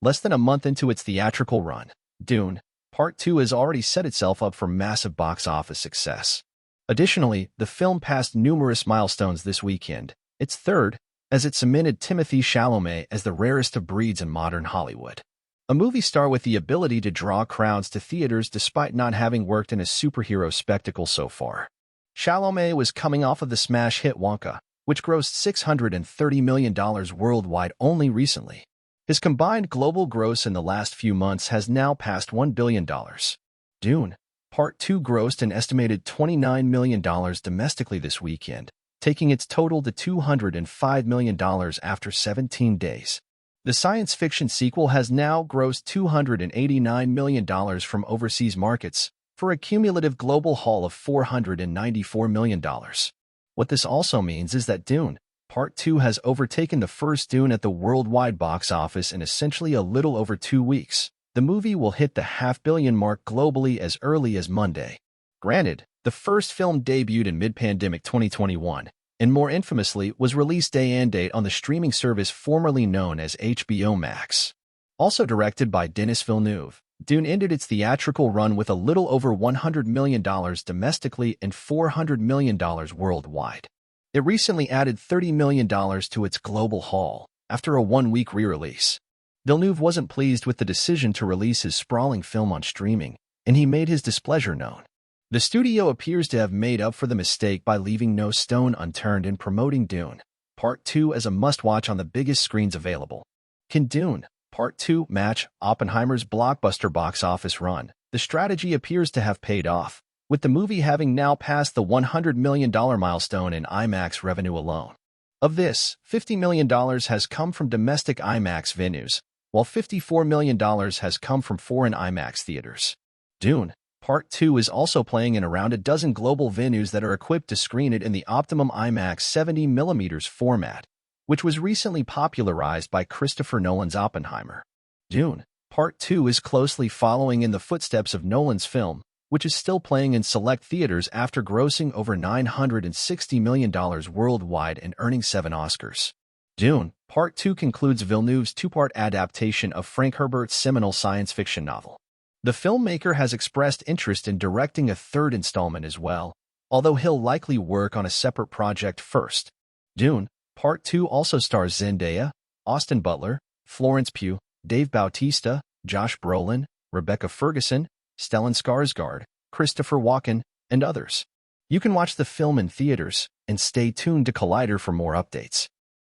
Less than a month into its theatrical run, Dune, Part 2 has already set itself up for massive box office success. Additionally, the film passed numerous milestones this weekend, its third, as it cemented Timothée Chalamet as the rarest of breeds in modern Hollywood. A movie star with the ability to draw crowds to theaters despite not having worked in a superhero spectacle so far. Chalamet was coming off of the smash hit Wonka, which grossed $630 million worldwide only recently. His combined global gross in the last few months has now passed $1 billion. Dune, Part 2 grossed an estimated $29 million domestically this weekend, taking its total to $205 million after 17 days. The science fiction sequel has now grossed $289 million from overseas markets, for a cumulative global haul of $494 million. What this also means is that Dune, Part 2 has overtaken the first Dune at the worldwide box office in essentially a little over 2 weeks. The movie will hit the $500 million mark globally as early as Monday. Granted, the first film debuted in mid-pandemic 2021, and more infamously was release day and date on the streaming service formerly known as HBO Max. Also directed by Denis Villeneuve, Dune ended its theatrical run with a little over $100 million domestically and $400 million worldwide. It recently added $30 million to its global haul after a 1-week re-release. Villeneuve wasn't pleased with the decision to release his sprawling film on streaming, and he made his displeasure known. The studio appears to have made up for the mistake by leaving no stone unturned in promoting Dune, Part 2 as a must-watch on the biggest screens available. Can Dune, Part 2 match Oppenheimer's blockbuster box office run? The strategy appears to have paid off, with the movie having now passed the $100 million milestone in IMAX revenue alone. Of this, $50 million has come from domestic IMAX venues, while $54 million has come from foreign IMAX theaters. Dune, Part 2 is also playing in around a dozen global venues that are equipped to screen it in the Optimum IMAX 70mm format, which was recently popularized by Christopher Nolan's Oppenheimer. Dune, Part 2 is closely following in the footsteps of Nolan's film, which is still playing in select theaters after grossing over $960 million worldwide and earning 7 Oscars. Dune, Part 2 concludes Villeneuve's 2-part adaptation of Frank Herbert's seminal science fiction novel. The filmmaker has expressed interest in directing a third installment as well, although he'll likely work on a separate project first. Dune, Part 2 also stars Zendaya, Austin Butler, Florence Pugh, Dave Bautista, Josh Brolin, Rebecca Ferguson, Stellan Skarsgård, Christopher Walken, and others. You can watch the film in theaters, and stay tuned to Collider for more updates.